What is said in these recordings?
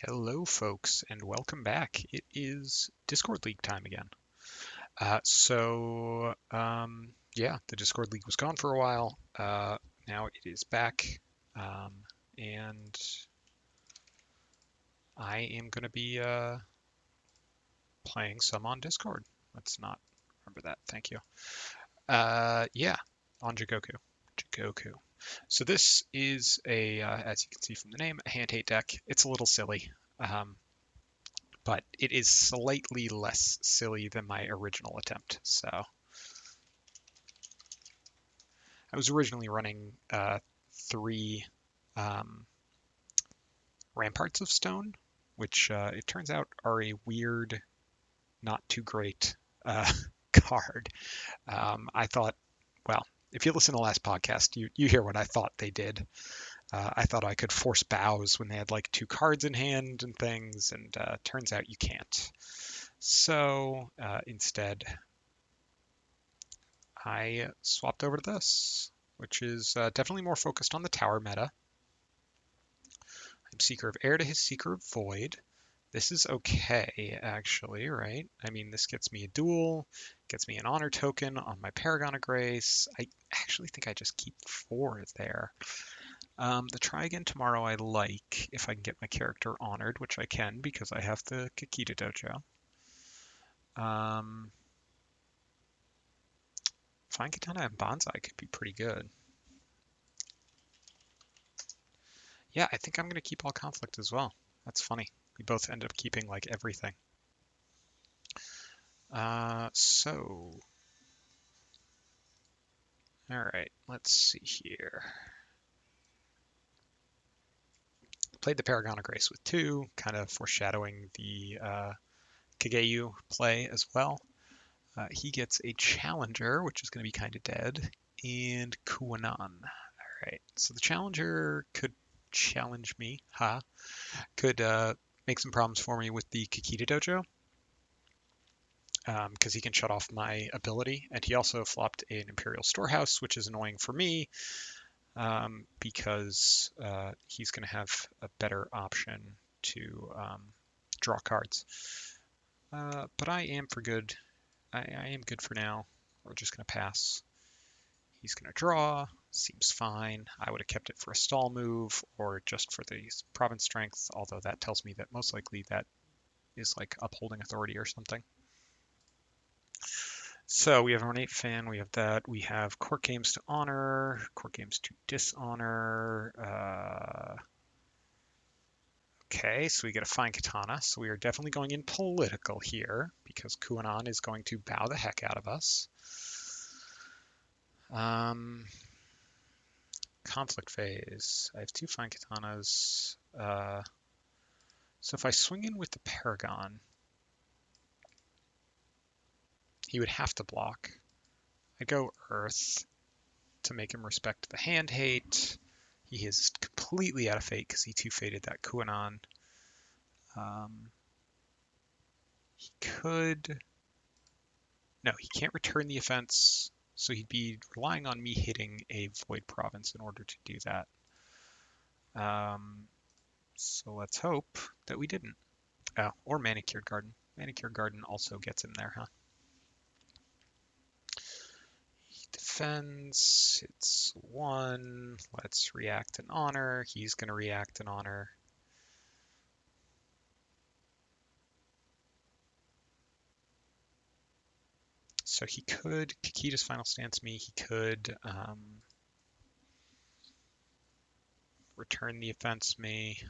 Hello, folks, and welcome back. It is Discord League time again. Yeah, the Discord League was gone for a while. Now it is back, um, and I am going to be playing some on Discord. Let's not remember that. Thank you. Yeah, on Jigoku. Jigoku. So this is as you can see from the name, a hand-hate deck. It's a little silly. But it is slightly less silly than my original attempt. So I was originally running three um, Ramparts of Stone, which it turns out are a weird, not too great card. I thought, well, if you listen to the last podcast, you hear what I thought they did. I thought I could force bows when they had like two cards in hand and things, and turns out you can't. So instead, I swapped over to this, which is definitely more focused on the tower meta. I'm Seeker of Air to his Seeker of Void. This is okay, actually, right? I mean, this gets me a duel, gets me an honor token on my Paragon of Grace. I actually think I just keep 4 there. The try again tomorrow I like, if I can get my character honored, which I can because I have the Kakita Dojo. Fine Katana and Bonsai could be pretty good. Yeah, I think I'm going to keep all conflict as well. That's funny. We both end up keeping like everything. So, all right, let's see here. Played the Paragon of Grace with 2, kind of foreshadowing the Kageyu play as well. He gets a Challenger, which is going to be kind of dead, and Kuanan. All right, so the Challenger could challenge me, could make some problems for me with the Kakita Dojo, because he can shut off my ability. And he also flopped an Imperial Storehouse, which is annoying for me because he's going to have a better option to draw cards. But I am for good. I am good for now. We're just going to pass. He's going to draw. Seems fine. I would have kept it for a stall move or just for the province strength, although that tells me that most likely that is like upholding authority or something. So we have Ornate Fan, we have that. We have Court Games to Honor, Court Games to Dishonor. Okay, so we get a Fine Katana. So we are definitely going in political here because Kuanan is going to bow the heck out of us. Conflict phase. I have 2 Fine Katanas. So if I swing in with the Paragon, he would have to block. I go Earth to make him respect the hand hate. He is completely out of fate because he 2-fated that Kuanan. He could... No, he can't return the offense, so he'd be relying on me hitting a Void Province in order to do that. So let's hope that we didn't. Oh, or Manicured Garden. Manicured Garden also gets him there, huh? He defends. It's 1. Let's react in honor. He's going to react in honor. So he could Kakita's Final Stance me. He could return the offense me.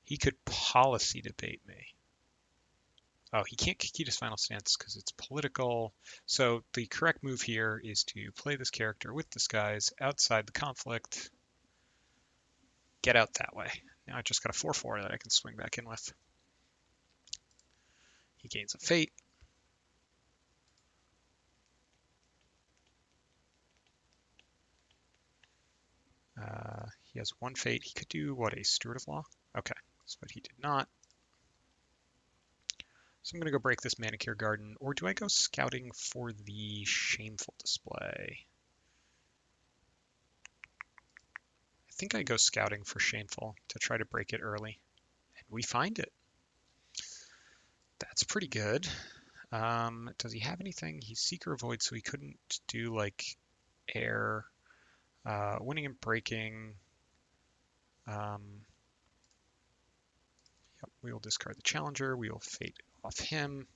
He could policy debate me. Oh, he can't Kakita's Final Stance because it's political. So the correct move here is to play this character with disguise outside the conflict. Get out that way. Now I just got a 4/4 that I can swing back in with. He gains a fate. He has 1 fate. He could do, what, a Steward of Law? Okay, but he did not. So I'm going to go break this Manicure Garden, or do I go scouting for the Shameful Display? I think I go scouting for Shameful to try to break it early. We find it. That's pretty good. Does he have anything? He's Seeker Avoid, so he couldn't do like air, winning and breaking. Yep, we will discard the challenger. We will fate off him.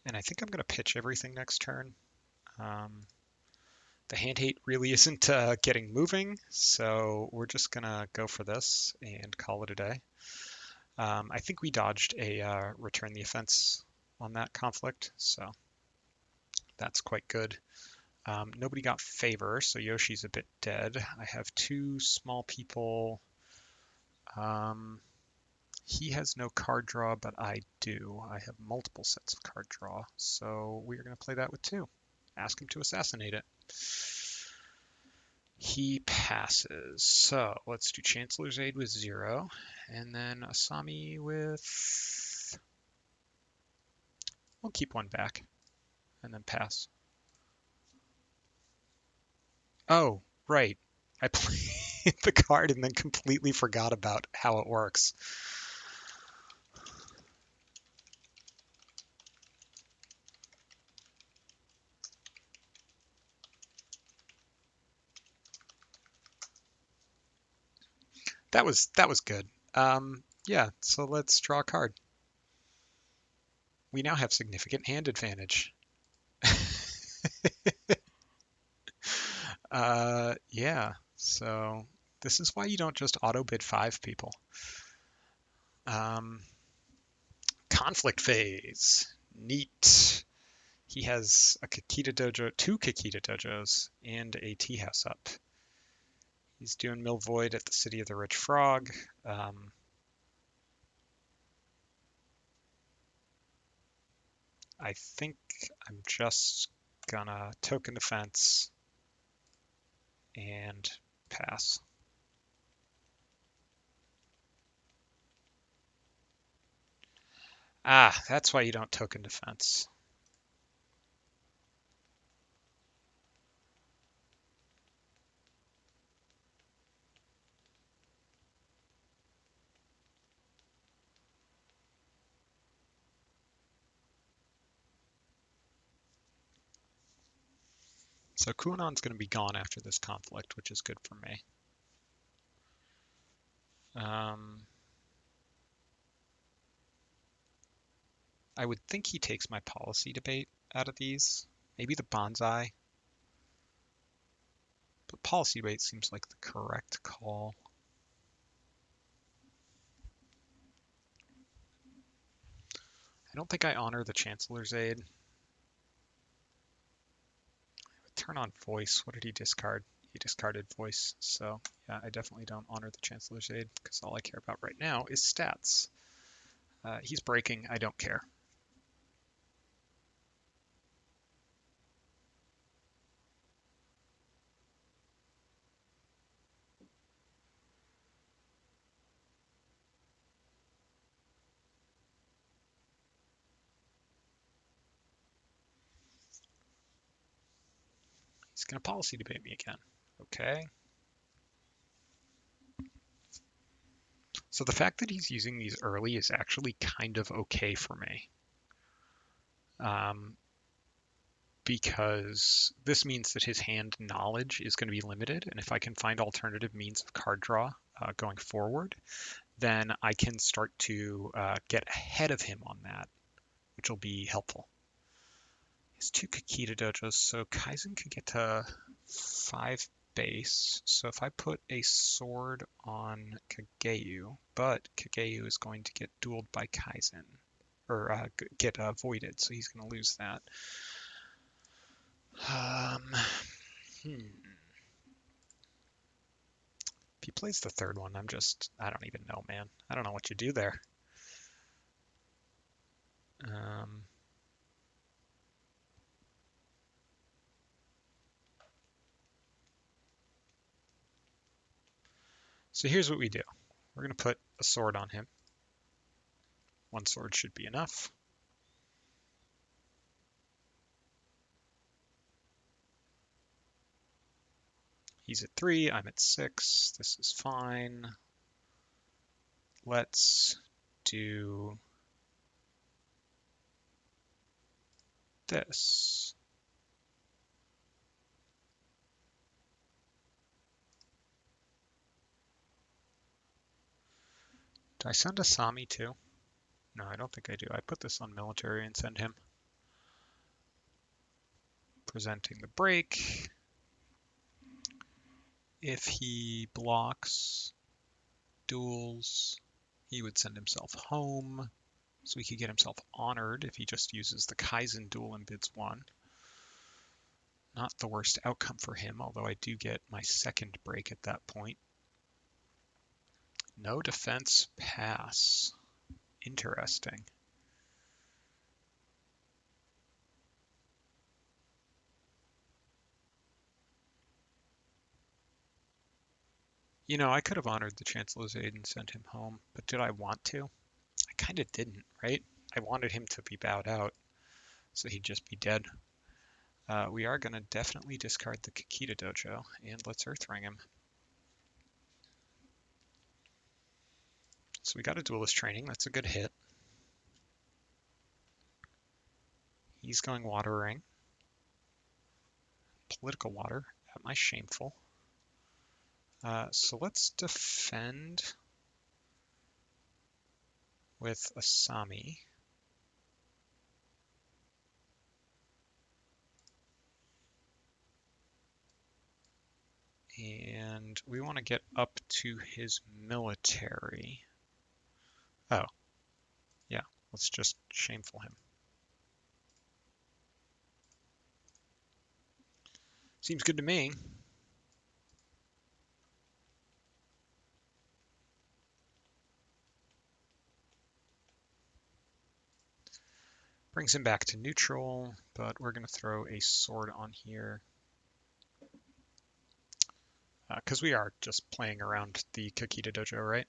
And I think I'm going to pitch everything next turn. The hand hate really isn't getting moving, so we're just going to go for this and call it a day. I think we dodged a return the offense on that conflict, so that's quite good. Nobody got favor, so Yoshi's a bit dead. I have two small people. He has no card draw, but I do. I have multiple sets of card draw, so we're going to play that with two. Ask him to assassinate it. He passes. So let's do Chancellor's Aid with 0, and then Asami with... We'll keep one back, and then pass. Oh, right. I played the card and then completely forgot about how it works. That was good. Yeah, so let's draw a card. We now have significant hand advantage. Yeah, so this is why you don't just auto bid 5 people. Conflict phase. Neat. He has a Kakita dojo, 2 Kakita dojos, and a tea house up. He's doing Mill Void at the City of the Rich Frog. I think I'm just gonna token defense and pass. Ah, that's why you don't token defense. So Kunon's going to be gone after this conflict, which is good for me. I would think he takes my policy debate out of these. Maybe the bonsai. But policy debate seems like the correct call. I don't think I honor the Chancellor's Aid. Turn on voice. What did he discard? He discarded voice. So yeah, I definitely don't honor the Chancellor's Aid because all I care about right now is stats. He's breaking. I don't care. He's going to policy debate me again. Okay. So the fact that he's using these early is actually kind of okay for me. Because this means that his hand knowledge is going to be limited, and if I can find alternative means of card draw going forward, then I can start to get ahead of him on that, which will be helpful. He has 2 Kakita dojos, so Kaizen could get to 5 base. So if I put a sword on Kageyu, but Kageyu is going to get dueled by Kaizen, or get voided, so he's going to lose that. If he plays the third one, I don't even know, man. I don't know what you do there. So here's what we do. We're going to put a sword on him. 1 sword should be enough. He's at 3, I'm at 6. This is fine. Let's do this. Do I send Asami too? No, I don't think I do. I put this on military and send him. Presenting the break. If he blocks duels, he would send himself home. So he could get himself honored if he just uses the Kaizen duel and bids 1. Not the worst outcome for him, although I do get my second break at that point. No defense pass. Interesting. You know, I could have honored the Chancellor's aid and sent him home, but did I want to? I kind of didn't, right? I wanted him to be bowed out, so he'd just be dead. We are going to definitely discard the Kakita Dojo, and let's Earthring him. So we got a duelist training, that's a good hit. He's going Water Ring. Political Water at my Shameful. So let's defend with Asami. And we want to get up to his military. Oh, yeah, let's just Shameful him. Seems good to me. Brings him back to neutral, but we're going to throw a sword on here. Because we are just playing around the Kakita Dojo, right?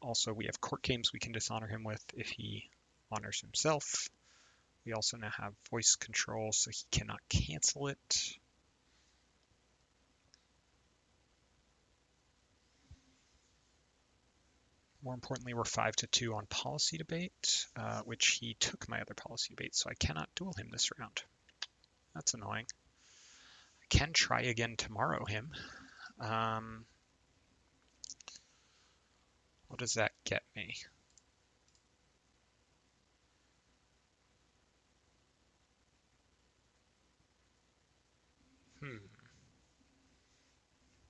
Also, we have court games we can dishonor him with if he honors himself. We also now have voice control, so he cannot cancel it. More importantly, we're 5-2 on policy debate, which he took my other policy debate, so I cannot duel him this round. That's annoying. I can try again tomorrow him. What does that get me?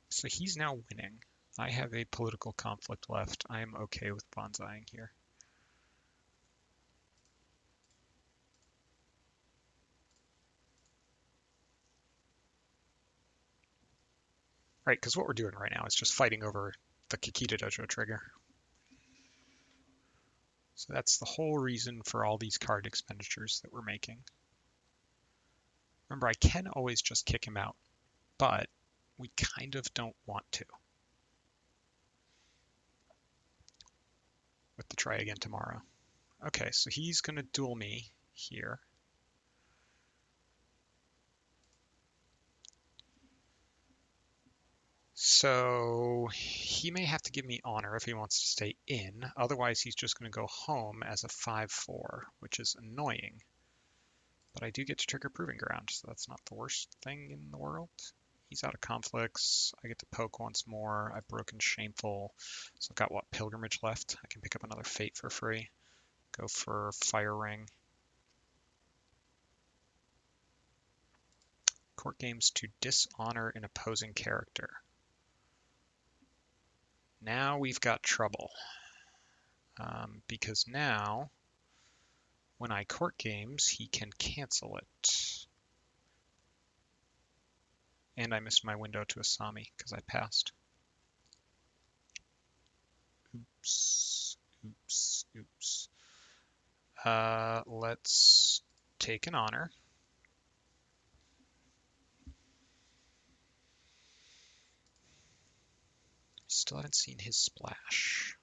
So he's now winning. I have a political conflict left. I am okay with bonsaiing here. Right, because what we're doing right now is just fighting over the Kakita Dojo trigger. So that's the whole reason for all these card expenditures that we're making. Remember, I can always just kick him out, but we kind of don't want to. With the try again tomorrow. Okay, so he's going to duel me here. So he may have to give me honor if he wants to stay in. Otherwise, he's just going to go home as a 5-4, which is annoying. But I do get to trigger Proving Ground, so that's not the worst thing in the world. He's out of conflicts. I get to poke once more. I've broken Shameful. So I've got, what, Pilgrimage left? I can pick up another Fate for free. Go for Fire Ring. Court games to dishonor an opposing character. Now we've got trouble. Because now, when I court games, he can cancel it. And I missed my window to Asami because I passed. Oops, oops, oops. Let's take an honor. Still haven't seen his splash.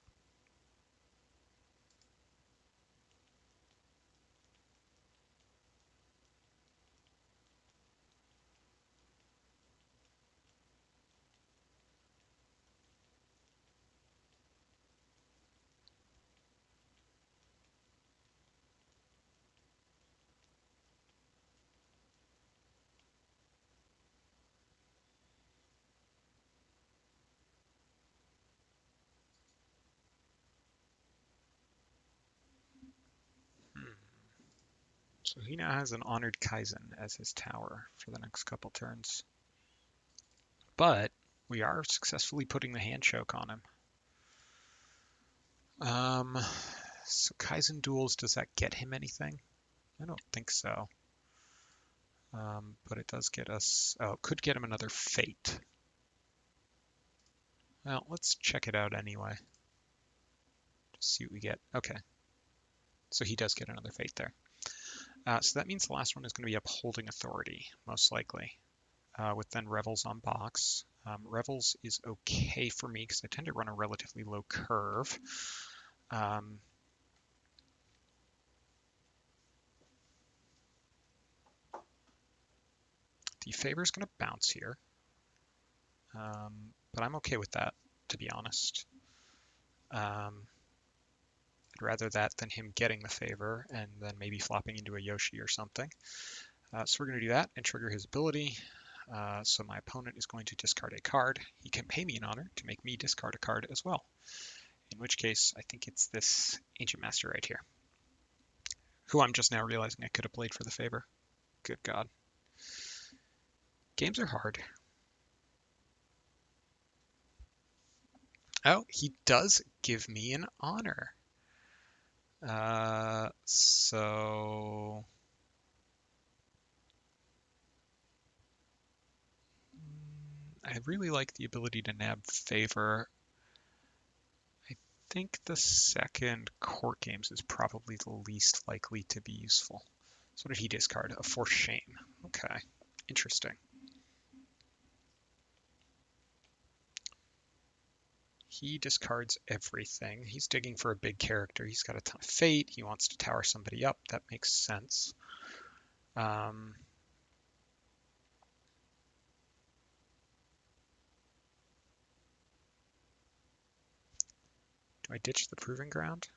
So he now has an Honored Kaizen as his tower for the next couple turns. But we are successfully putting the hand choke on him. So Kaizen duels, does that get him anything? I don't think so. But it does get us, oh, it could get him another fate. Well, let's check it out anyway. Just see what we get. Okay. So he does get another fate there. So that means the last one is going to be Upholding Authority, most likely, with then Revels on box. Revels is okay for me because I tend to run a relatively low curve. The favor is going to bounce here, but I'm okay with that, to be honest. I'd rather that than him getting the favor and then maybe flopping into a Yoshi or something. So we're going to do that and trigger his ability. So my opponent is going to discard a card. He can pay me an honor to make me discard a card as well. In which case, I think it's this Ancient Master right here, who I'm just now realizing I could have played for the favor. Good God. Games are hard. Oh, he does give me an honor. So I really like the ability to nab favor. I think the second court games is probably the least likely to be useful. So what did he discard? A Force Shame. Okay, interesting. He discards everything. He's digging for a big character. He's got a ton of fate. He wants to tower somebody up. That makes sense. Do I ditch the Proving Ground?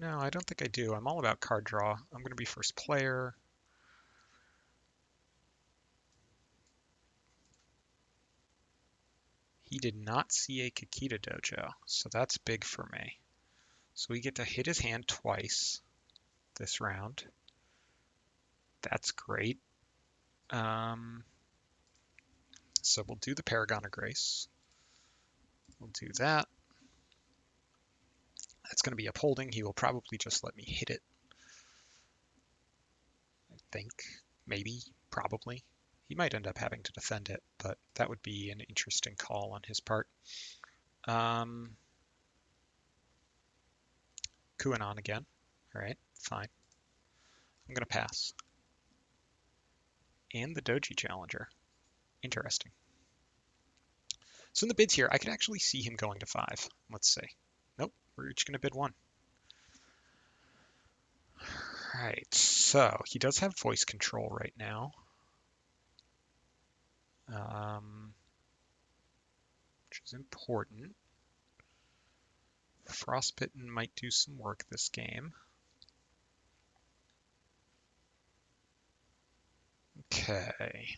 No, I don't think I do. I'm all about card draw. I'm going to be first player. He did not see a Kakita Dojo, so that's big for me. So we get to hit his hand twice this round. That's great. So we'll do the Paragon of Grace. We'll do that. That's going to be upholding. He will probably just let me hit it. I think. Maybe. Probably. He might end up having to defend it, but that would be an interesting call on his part. QAnon again. All right, fine. I'm going to pass. And the Doji Challenger. Interesting. So in the bids here, I could actually see him going to 5. Let's see. Nope, we're each going to bid 1. All right, so he does have voice control right now. Which is important. Frostbitten might do some work this game. Okay.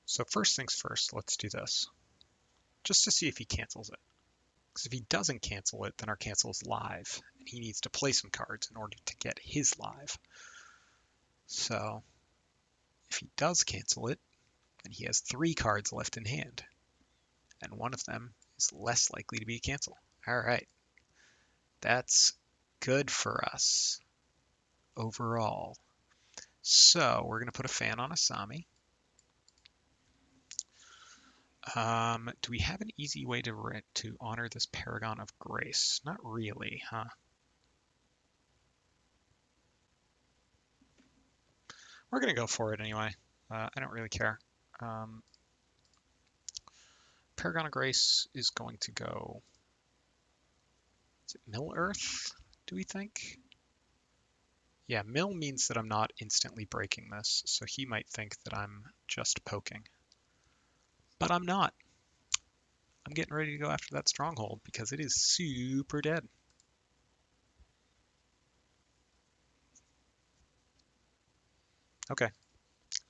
So first things first, let's do this. Just to see if he cancels it. Because if he doesn't cancel it, then our cancel is live. And he needs to play some cards in order to get his live. So if he does cancel it, then he has 3 cards left in hand. And one of them is less likely to be a cancel. All right. That's good for us overall. So we're going to put a fan on Asami. Do we have an easy way to honor this Paragon of Grace? Not really, huh? We're going to go for it anyway. I don't really care. Paragon of Grace is going to go... Is it Mill Earth, do we think? Yeah, Mill means that I'm not instantly breaking this, so he might think that I'm just poking. But I'm not. I'm getting ready to go after that stronghold because it is super dead. Okay.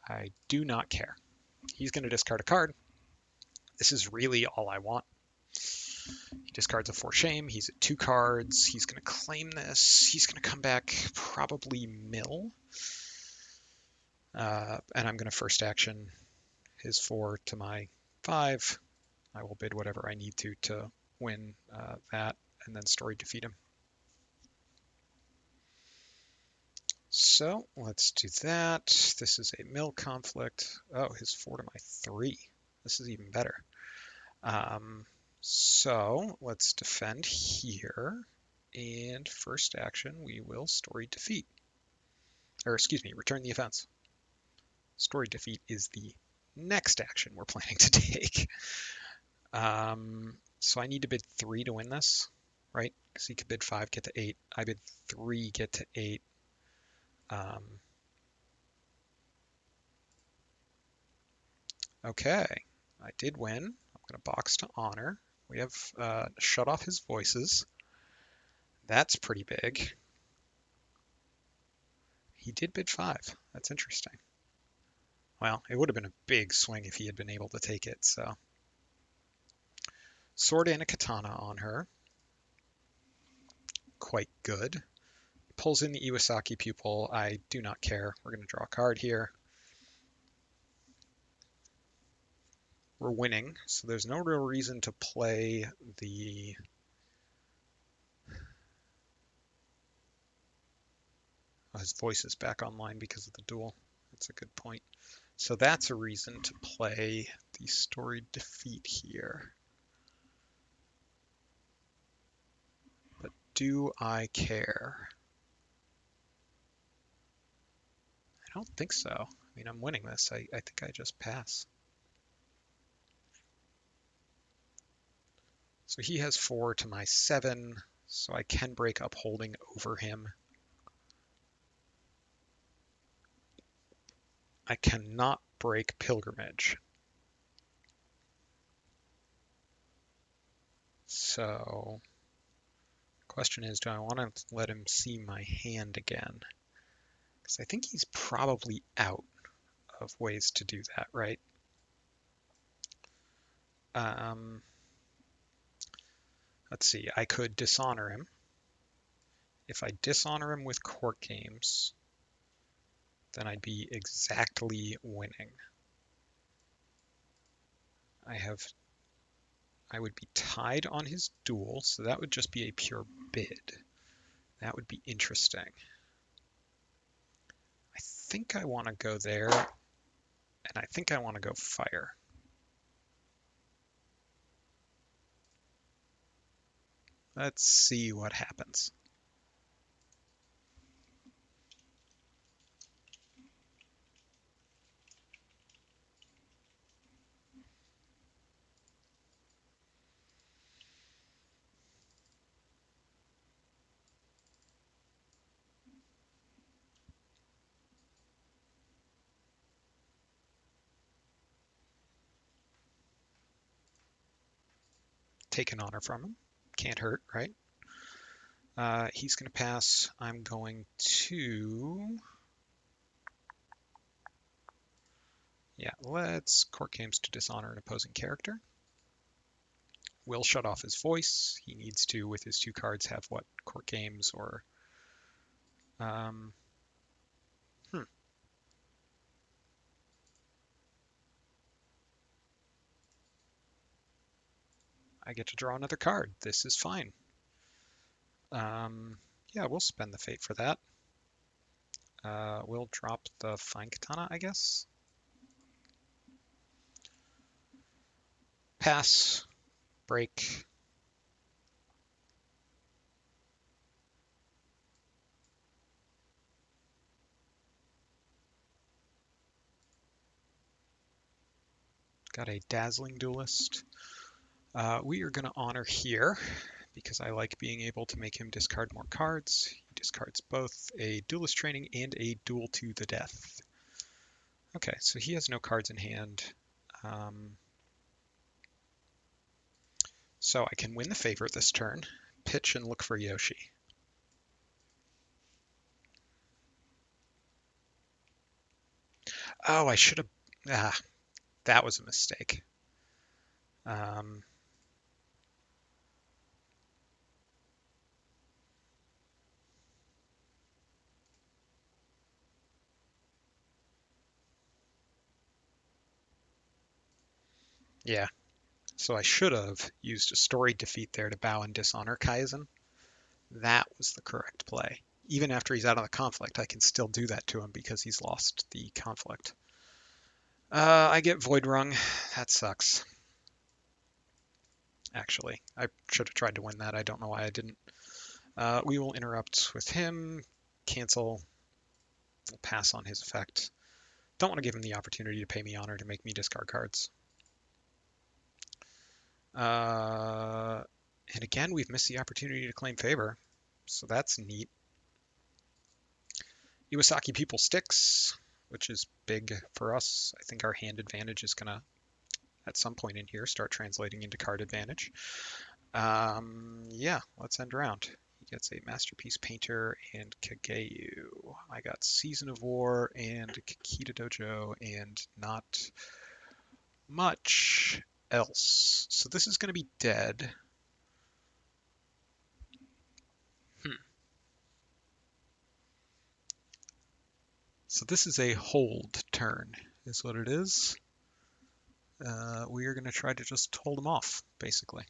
I do not care. He's going to discard a card. This is really all I want. He discards a 4 shame. He's at 2 cards. He's going to claim this. He's going to come back, probably mill. And I'm going to first action his 4 to my 5. I will bid whatever I need to win that, and then story defeat him. So let's do that. This is a mill conflict. Oh, his 4 to my 3. This is even better. So let's defend here. And first action, we will story defeat. Or excuse me, return the offense. Story defeat is the next action we're planning to take. So I need to bid 3 to win this, right? Because he could bid 5, get to 8. I bid 3, get to 8. Okay, I did win. I'm going to box to honor. We have shut off his voices. That's pretty big. He did bid 5. That's interesting. Well, it would have been a big swing if he had been able to take it, so. Sword and a katana on her. Quite good. Pulls in the Iwasaki pupil. I do not care. We're going to draw a card here. We're winning, so there's no real reason to play the... Oh, his voice is back online because of the duel. That's a good point. So that's a reason to play the story defeat here. But do I care? I don't think so. I mean, I'm winning this. I think I just pass. So he has 4 to my 7, so I can break upholding over him. I cannot break pilgrimage. So the question is, do I want to let him see my hand again? Because I think he's probably out of ways to do that, right? Let's see, I could dishonor him. If I dishonor him with court games, then I'd be exactly winning. I would be tied on his duel, so that would just be a pure bid. That would be interesting. I think I want to go there, and I think I want to go fire. Let's see what happens. Take an honor from him. Can't hurt, right? He's going to pass. I'm going to... Yeah, let's court games to dishonor an opposing character. Will shut off his voice. He needs to, with his 2 cards, have what? Court games or... I get to draw another card. This is fine. Yeah, we'll spend the fate for that. We'll drop the fine katana, I guess. Pass. Break. Got a dazzling duelist. We are going to honor here because I like being able to make him discard more cards. He discards both a duelist training and a duel to the death. Okay, so he has no cards in hand. So I can win the favor this turn, pitch and look for Yoshi. Oh, I should have... that was a mistake. Yeah, so I should have used a storied defeat there to bow and dishonor Kaizen. That was the correct play. Even after he's out of the conflict, I can still do that to him because he's lost the conflict. I get Void Rung. That sucks. Actually, I should have tried to win that. I don't know why I didn't. We will interrupt with him. Cancel. We'll pass on his effect. Don't want to give him the opportunity to pay me honor to make me discard cards. And again, we've missed the opportunity to claim favor. So that's neat. Iwasaki Pupil sticks, which is big for us. I think our hand advantage is going to, at some point in here, start translating into card advantage. Yeah, let's end round. He gets a Masterpiece Painter and Kageu. I got Season of War and Kakita Dojo and not much else. So this is going to be dead. So this is a hold turn, is what it is. We are going to try to just hold them off, basically.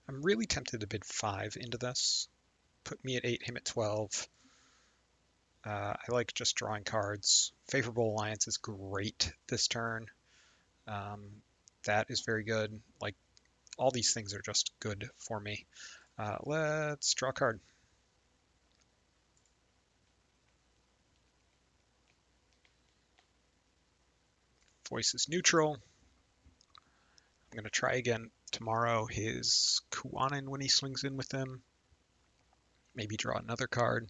I'm really tempted to bid 5 into this. Put me at 8, him at 12. I like just drawing cards. Favorable Alliance is great this turn. That is very good. Like, all these things are just good for me. Let's draw a card. Voice is neutral. I'm going to try again tomorrow his Kuwanin when he swings in with him. Maybe draw another card.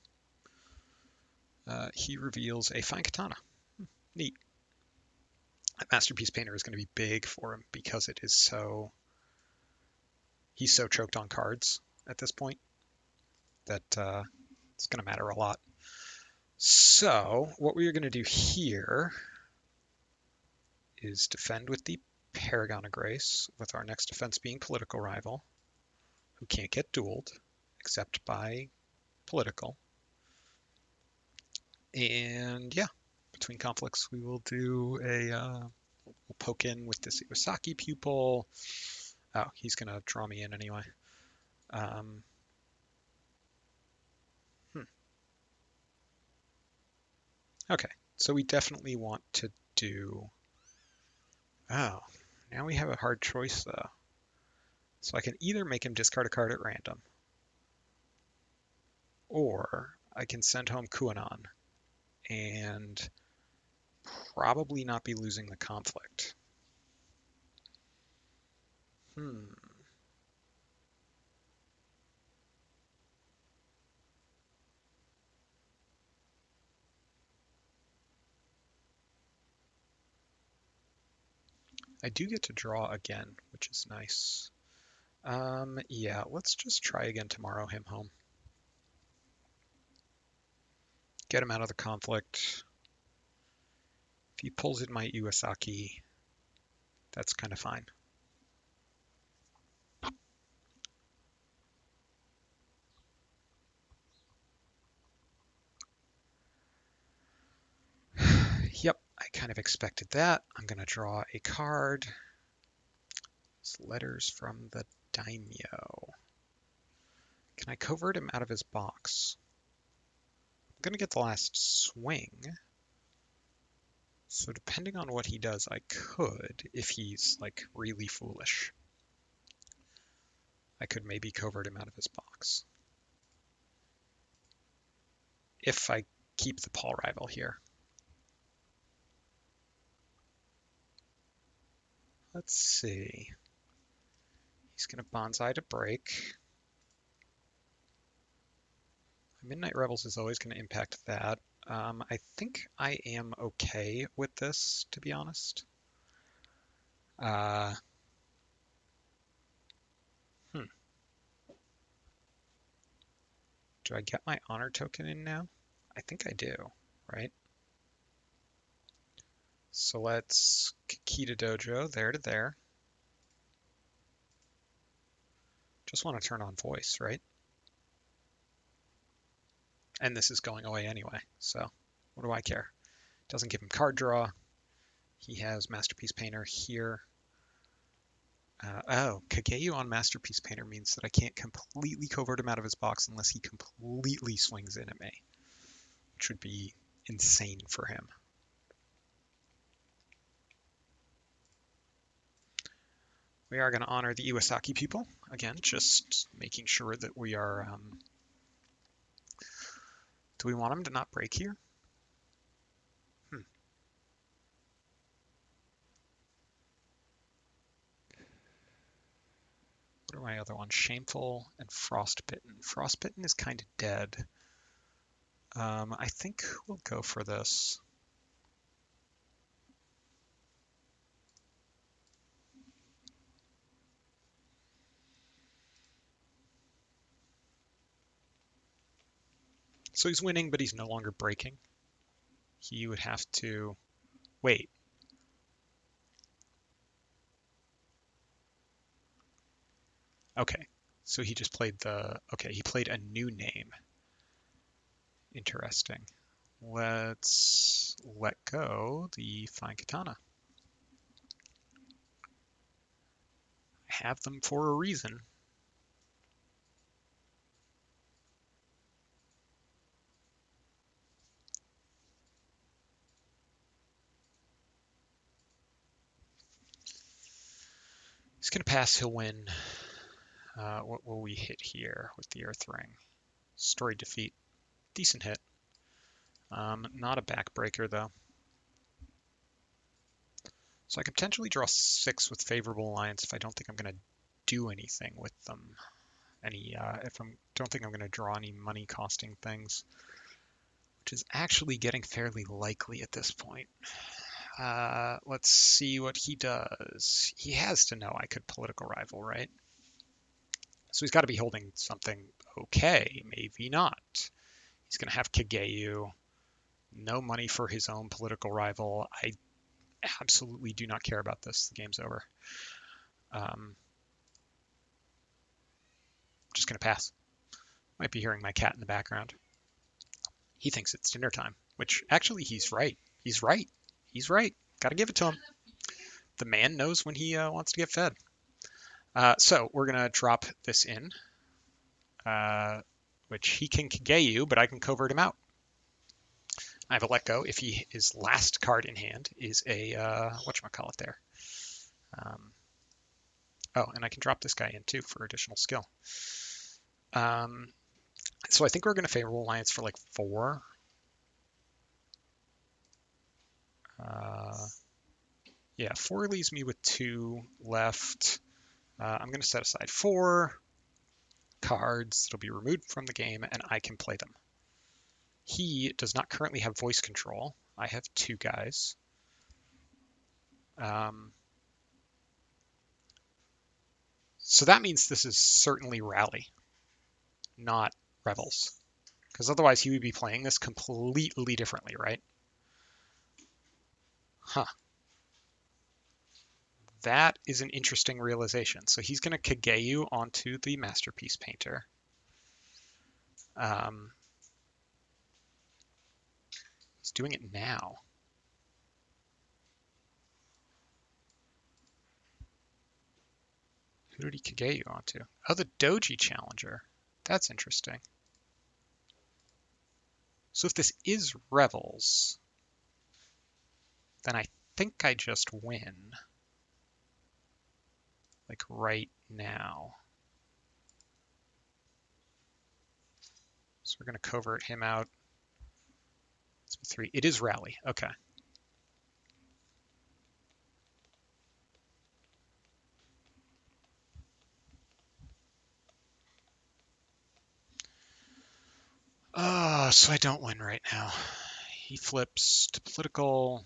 He reveals a fine katana. Neat. That Masterpiece Painter is going to be big for him because it is so... He's so choked on cards at this point that it's going to matter a lot. So what we're going to do here is defend with the Paragon of Grace, with our next defense being Political Rival, who can't get dueled except by political. And yeah, between conflicts, we will do a we'll poke in with this Iwasaki Pupil. Oh, he's gonna draw me in anyway. Um, okay, so we definitely want to do. Oh, now we have a hard choice though. So I can either make him discard a card at random, or I can send home Kuanon and probably not be losing the conflict. Hmm. I do get to draw again, which is nice. Yeah, let's just try again tomorrow, him home. Get him out of the conflict. If he pulls in my Iwasaki, that's kind of fine. Yep, I kind of expected that. I'm going to draw a card. It's Letters from the Daimyo. Can I covert him out of his box? I'm going to get the last swing. So depending on what he does, I could, if he's like really foolish, I could maybe covert him out of his box. If I keep the Paul rival here. Let's see. He's going to bonsai to break. Midnight Rebels is always going to impact that. I think I am okay with this, to be honest. Uh, hmm. Do I get my honor token in now? I think I do, right? So let's Kakita Dojo there to there. Just want to turn on voice, right? And this is going away anyway, so what do I care? Doesn't give him card draw. He has Masterpiece Painter here. Oh, Kageyu on Masterpiece Painter means that I can't completely covert him out of his box unless he completely swings in at me, which would be insane for him. We are going to honor the Iwasaki people. Again, just making sure that we are... do we want him to not break here? What are my other ones? Shameful and Frostbitten. Frostbitten is kind of dead. I think we'll go for this. So he's winning, but he's no longer breaking. He would have to... Wait. Okay. So he just played the... Okay, he played a new name. Interesting. Let's let go the Fine Katana. I have them for a reason. He's going to pass, he'll win. What will we hit here with the Earth Ring? Story Defeat. Decent hit. Not a backbreaker, though. So I could potentially draw 6 with Favorable Alliance if I don't think I'm going to do anything with them. Don't think I'm going to draw any money-costing things, which is actually getting fairly likely at this point. Let's see what he does. He has to know I could Political Rival, right? So he's got to be holding something okay, maybe not. He's going to have Kageyu, no money for his own Political Rival. I absolutely do not care about this. The game's over. Just going to pass. Might be hearing my cat in the background. He thinks it's dinner time, which actually he's right. He's right. He's right. Got to give it to him. The man knows when he wants to get fed. So we're going to drop this in, which he can Kageyu, but I can covert him out. I have a let go if his last card in hand is a, whatchamacallit there. Oh, and I can drop this guy in too for additional skill. So I think we're going to Favorable Alliance for like 4. Yeah, 4 leaves me with 2 left. I'm going to set aside 4 cards that'll be removed from the game, and I can play them. He does not currently have voice control. I have 2 guys. So that means this is certainly Rally, not Revels. Because otherwise he would be playing this completely differently, right? Huh. That is an interesting realization. So he's going to Kageyu onto the Masterpiece Painter. He's doing it now. Who did he Kageyu onto? Oh, the Doji Challenger. That's interesting. So if this is Revels, then I think I just win. Like right now. So we're going to covert him out. It's 3. It is Rally. Okay. So I don't win right now. He flips to political.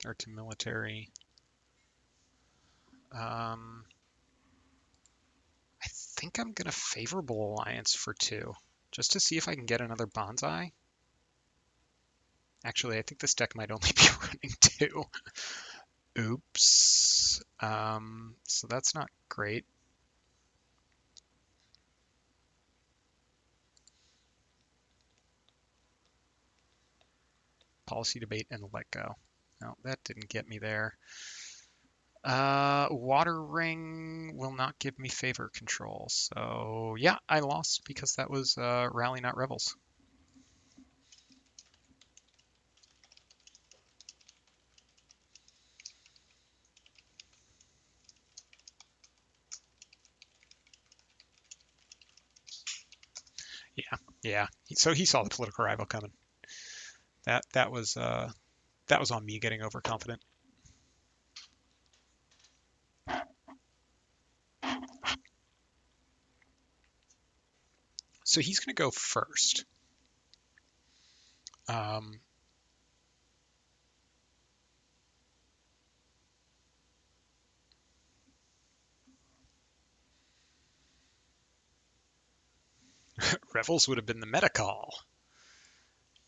Or to military. I think I'm going to Favorable Alliance for 2, just to see if I can get another Bonsai. Actually, I think this deck might only be running 2. Oops. So that's not great. Policy debate and let go. No, that didn't get me there. Water ring will not give me favor control. So yeah, I lost because that was rally, not rebels. Yeah, yeah. So he saw the political rival coming. That was on me getting overconfident. So he's going to go first. Revels would have been the meta call.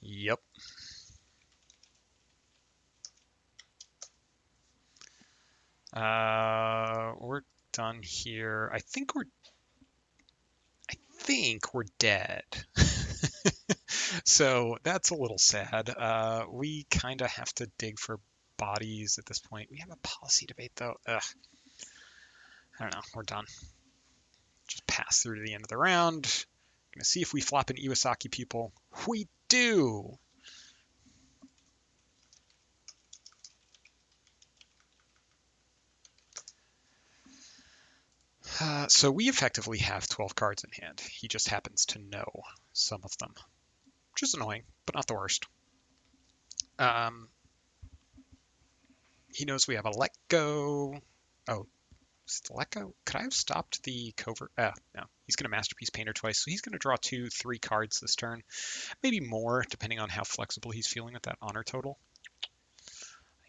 Yep. We're done here. I think we're dead. So that's a little sad. We kind of have to dig for bodies at this point. We have a policy debate though. Ugh. I don't know. We're done. Just pass through to the end of the round. Gonna see if we flop an Iwasaki pupil. We do. So we effectively have 12 cards in hand. He just happens to know some of them, which is annoying, but not the worst. He knows we have a let go. Oh, let go? Could I have stopped the covert? No. He's going to Masterpiece Painter twice, so he's going to draw 3 cards this turn. Maybe more, depending on how flexible he's feeling with that honor total.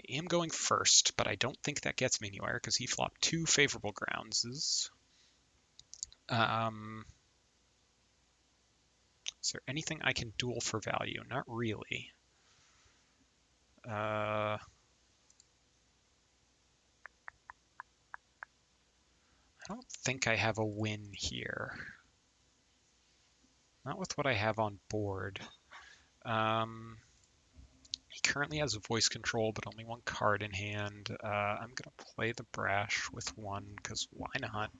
I am going first, but I don't think that gets me anywhere because he flopped 2 favorable grounds. Is there anything I can duel for value? Not really. I don't think I have a win here. Not with what I have on board. He currently has voice control, but only 1 card in hand. I'm going to play the Brash with 1, because why not?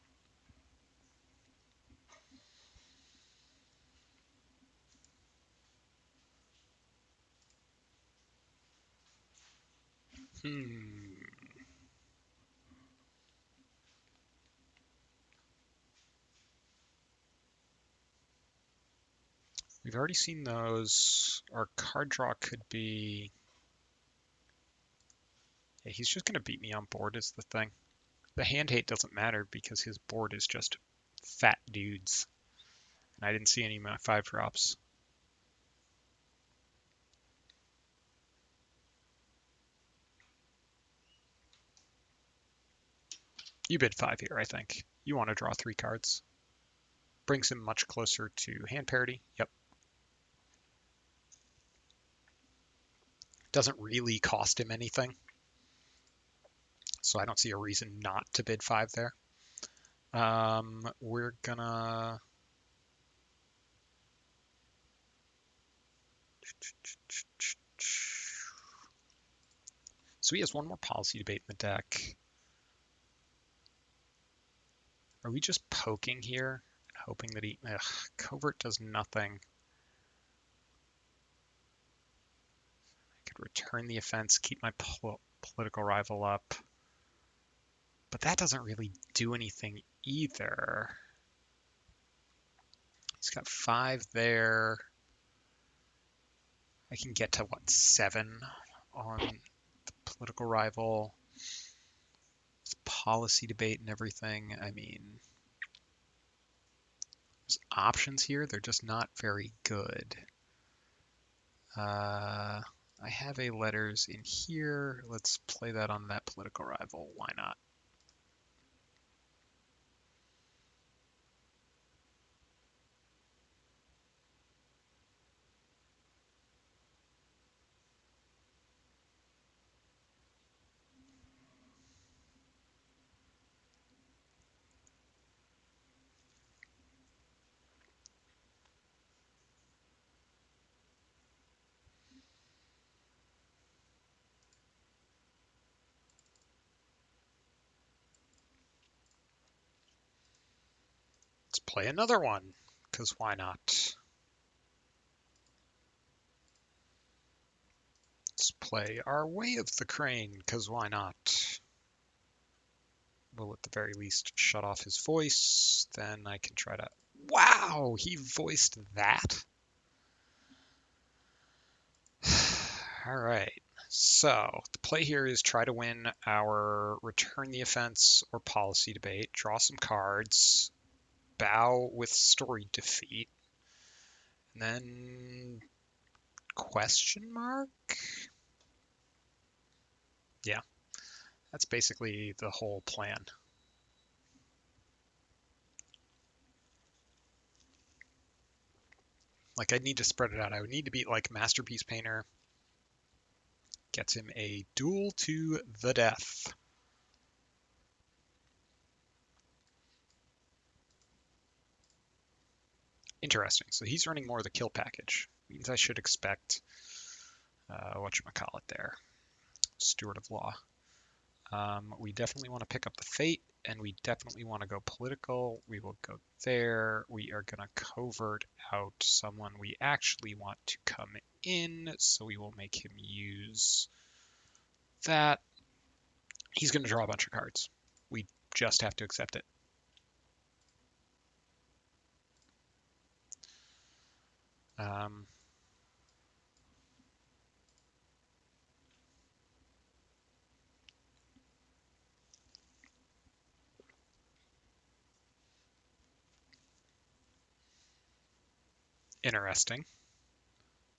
We've already seen those. Our card draw could be... Yeah, he's just going to beat me on board is the thing. The hand hate doesn't matter because his board is just fat dudes. And I didn't see any of my 5 drops. You bid 5 here, I think. You want to draw 3 cards. Brings him much closer to hand parity. Yep. Doesn't really cost him anything. So I don't see a reason not to bid 5 there. We're gonna... So he has 1 more policy debate in the deck. Are we just poking here? Hoping that he... Ugh, covert does nothing. I could return the offense, keep my political rival up. But that doesn't really do anything either. He's got 5 there. I can get to, what, 7 on the political rival. It's policy debate and everything. I mean, there's options here. They're just not very good. I have a letters in here. Let's play that on that political rival. Why not? play another one, because why not? Let's play our Way of the Crane, because why not? Will at the very least shut off his voice. Then I can try to... Wow, he voiced that? All right. So the play here is try to win our return the offense or policy debate, draw some cards, bow with story defeat, and then question mark? Yeah, that's basically the whole plan. Like, I'd need to spread it out. I would need to beat, like, Masterpiece Painter. Gets him a duel to the death. Interesting. So he's running more of the kill package. Means I should expect, whatchamacallit there, Steward of Law. We definitely want to pick up the Fate, and we definitely want to go political. We will go there. We are going to covert out someone we actually want to come in, so we will make him use that. He's going to draw a bunch of cards. We just have to accept it. Interesting.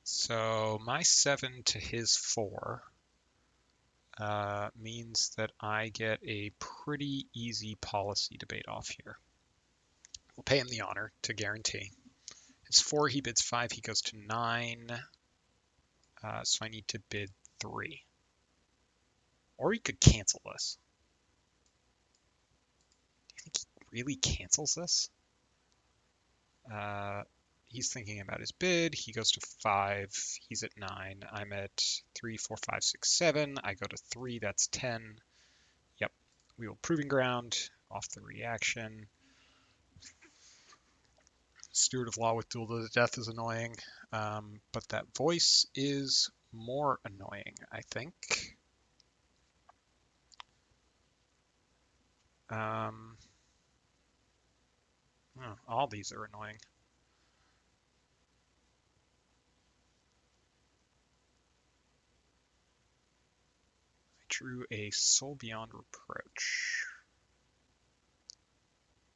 So my 7 to his 4 means that I get a pretty easy policy debate off here. We'll pay him the honor to guarantee. His 4, he bids 5, he goes to 9. So I need to bid 3. Or he could cancel this. Do you think he really cancels this? He's thinking about his bid. He goes to 5. He's at 9. I'm at 3, 4, 5, 6, 7. I go to 3. That's 10. Yep. We will Proving Ground off the reaction. Steward of Law with Duel to the Death is annoying. But that voice is more annoying, I think. All these are annoying. I drew a Soul Beyond Reproach.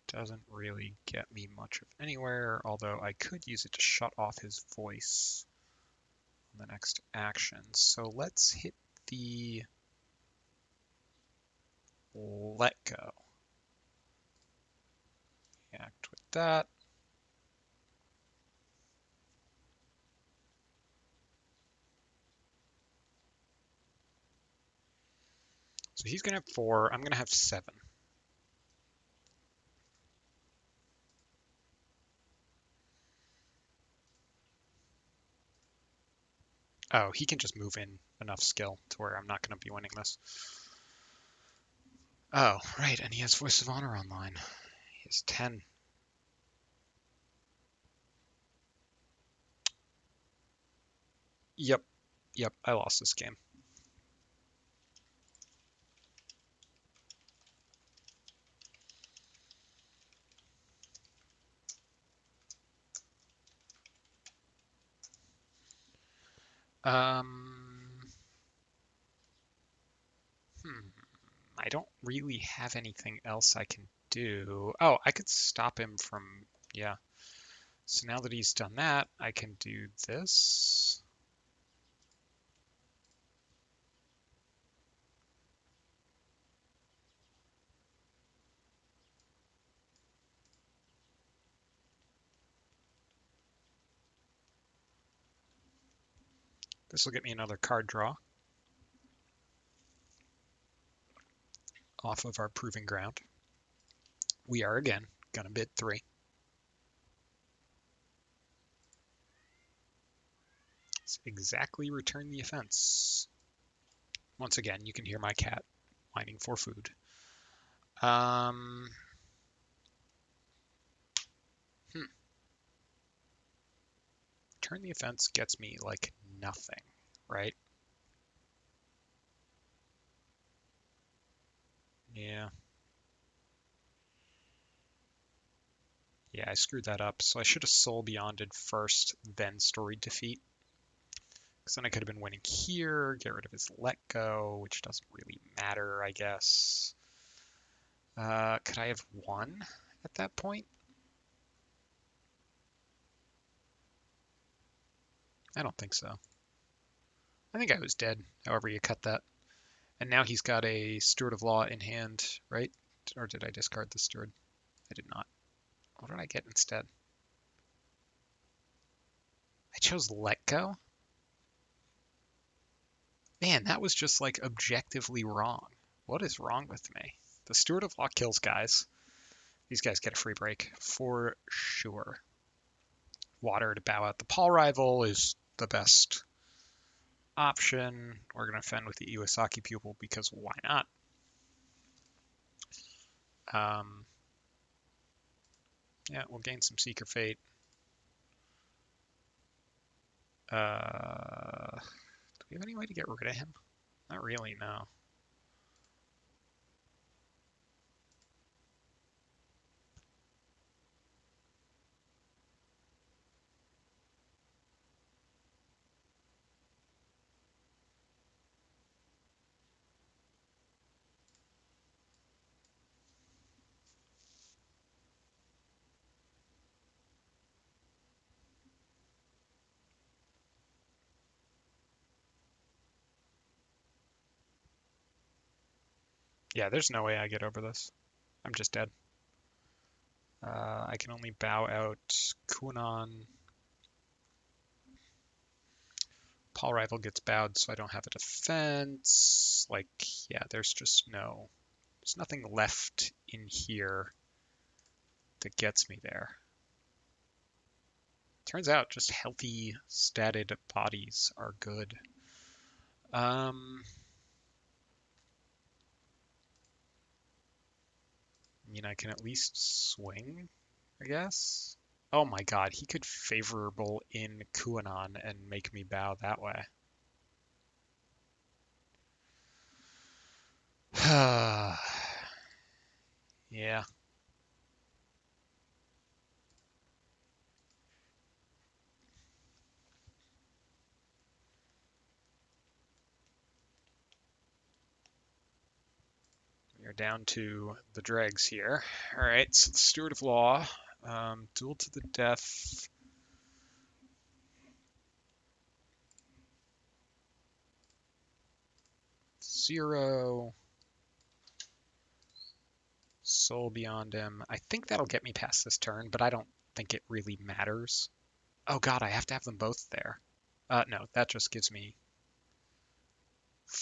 Doesn't really get me much of anywhere, although I could use it to shut off his voice on the next action. So let's hit the Let Go. Act with that. So he's going to have 4. I'm going to have 7. Oh, he can just move in enough skill to where I'm not going to be winning this. Oh, right, and he has Voice of Honor online. He has 10. Yep, I lost this game. I don't really have anything else I can do. Oh, I could stop him from, yeah. So now that he's done that, I can do this. This will get me another card draw off of our Proving Ground. We are again going to bid 3. Let's exactly return the offense. Once again, you can hear my cat whining for food. Return the offense gets me like nothing, right? Yeah. Yeah, I screwed that up. So I should have Soul Beyonded first, then Storied Defeat. Because then I could have been winning here, get rid of his Let Go, which doesn't really matter, I guess. Could I have won at that point? I don't think so. I think I was dead, however you cut that. And now he's got a Steward of Law in hand, right? Or did I discard the Steward? I did not. What did I get instead? I chose Let Go? Man, that was just like objectively wrong. What is wrong with me? The Steward of Law kills guys. These guys get a free break for sure. Water to bow out the Paul rival is the best option. We're going to fend with the Iwasaki pupil because why not? Yeah, we'll gain some Seeker Fate. Do we have any way to get rid of him? Not really, no. Yeah, there's no way I get over this. I'm just dead. I can only bow out Kunan. Paul rival gets bowed, so I don't have a defense. Like, yeah, there's nothing left in here that gets me there. Turns out just healthy, statted bodies are good. I mean, I can at least swing, I guess. Oh my god, he could favorable in Kuanon and make me bow that way. Yeah. We're down to the dregs here. All right, so the Steward of Law, duel to the death. Zero. Soul beyond him. I think that'll get me past this turn, but I don't think it really matters. Oh god, I have to have them both there. No, that just gives me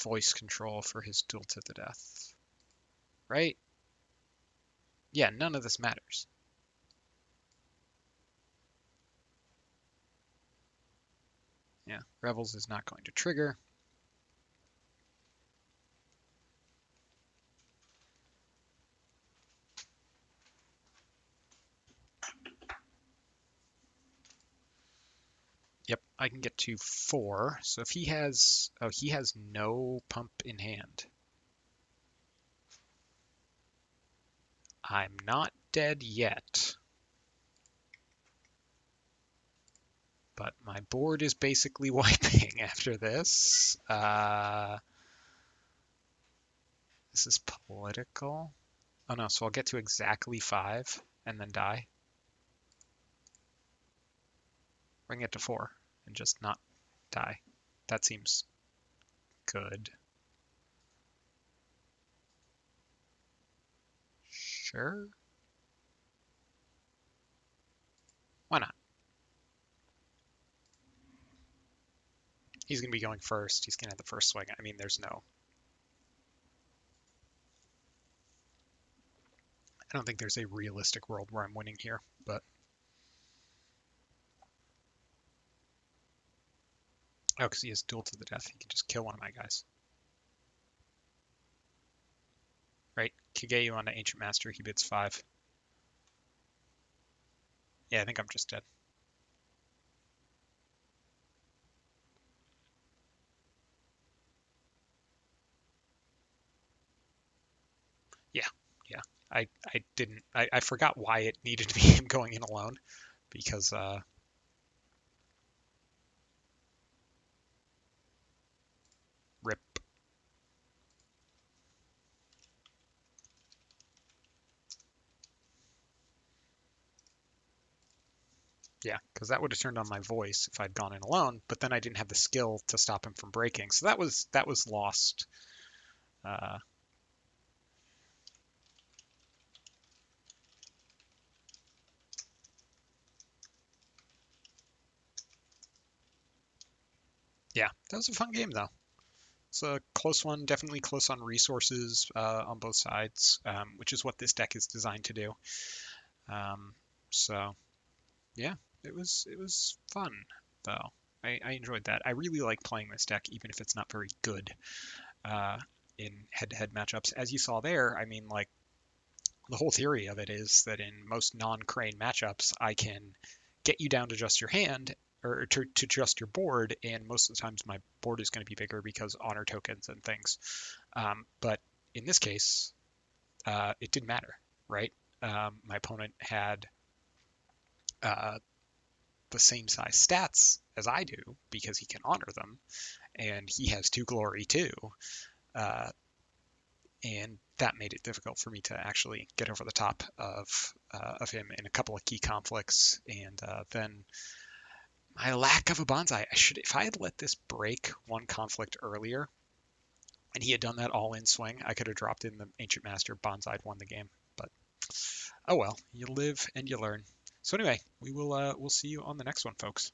voice control for his duel to the death. Right? Yeah, none of this matters. Yeah, Revels is not going to trigger. Yep, I can get to 4. So if he has... Oh, he has no pump in hand. I'm not dead yet. But my board is basically wiping after this. This is political. Oh no, so I'll get to exactly 5 and then die. Bring it to 4 and just not die. That seems good. Sure. Why not? He's going to be going first. He's going to have the first swing. I mean, there's no... I don't think there's a realistic world where I'm winning here, but... Oh, because he has duel to the death. He can just kill one of my guys. Right? Kageyu on the Ancient Master. He bids 5. Yeah, I think I'm just dead. I didn't I forgot why it needed to be him going in alone because rip. Yeah, because that would have turned on my voice if I'd gone in alone, but then I didn't have the skill to stop him from breaking. So that was lost. Uh, yeah, that was a fun game though. It's a close one, definitely close on resources on both sides, which is what this deck is designed to do. Um, so yeah, it was fun though. I enjoyed that. I really like playing this deck, even if it's not very good uh, in head-to-head matchups. As you saw there, I mean, like the whole theory of it is that in most non-Crane matchups, I can get you down to just your hand or to just your board, and most of the times my board is going to be bigger because honor tokens and things. But in this case, it didn't matter, right? My opponent had uh, the same size stats as I do because he can honor them, and he has two glory too. Uh, and that made it difficult for me to actually get over the top of him in a couple of key conflicts. And then my lack of a bonsai, if I had let this break one conflict earlier, and he had done that all in swing, I could have dropped in the Ancient Master, bonsai'd, won the game. But oh well, you live and you learn. So anyway, we'll see you on the next one, folks.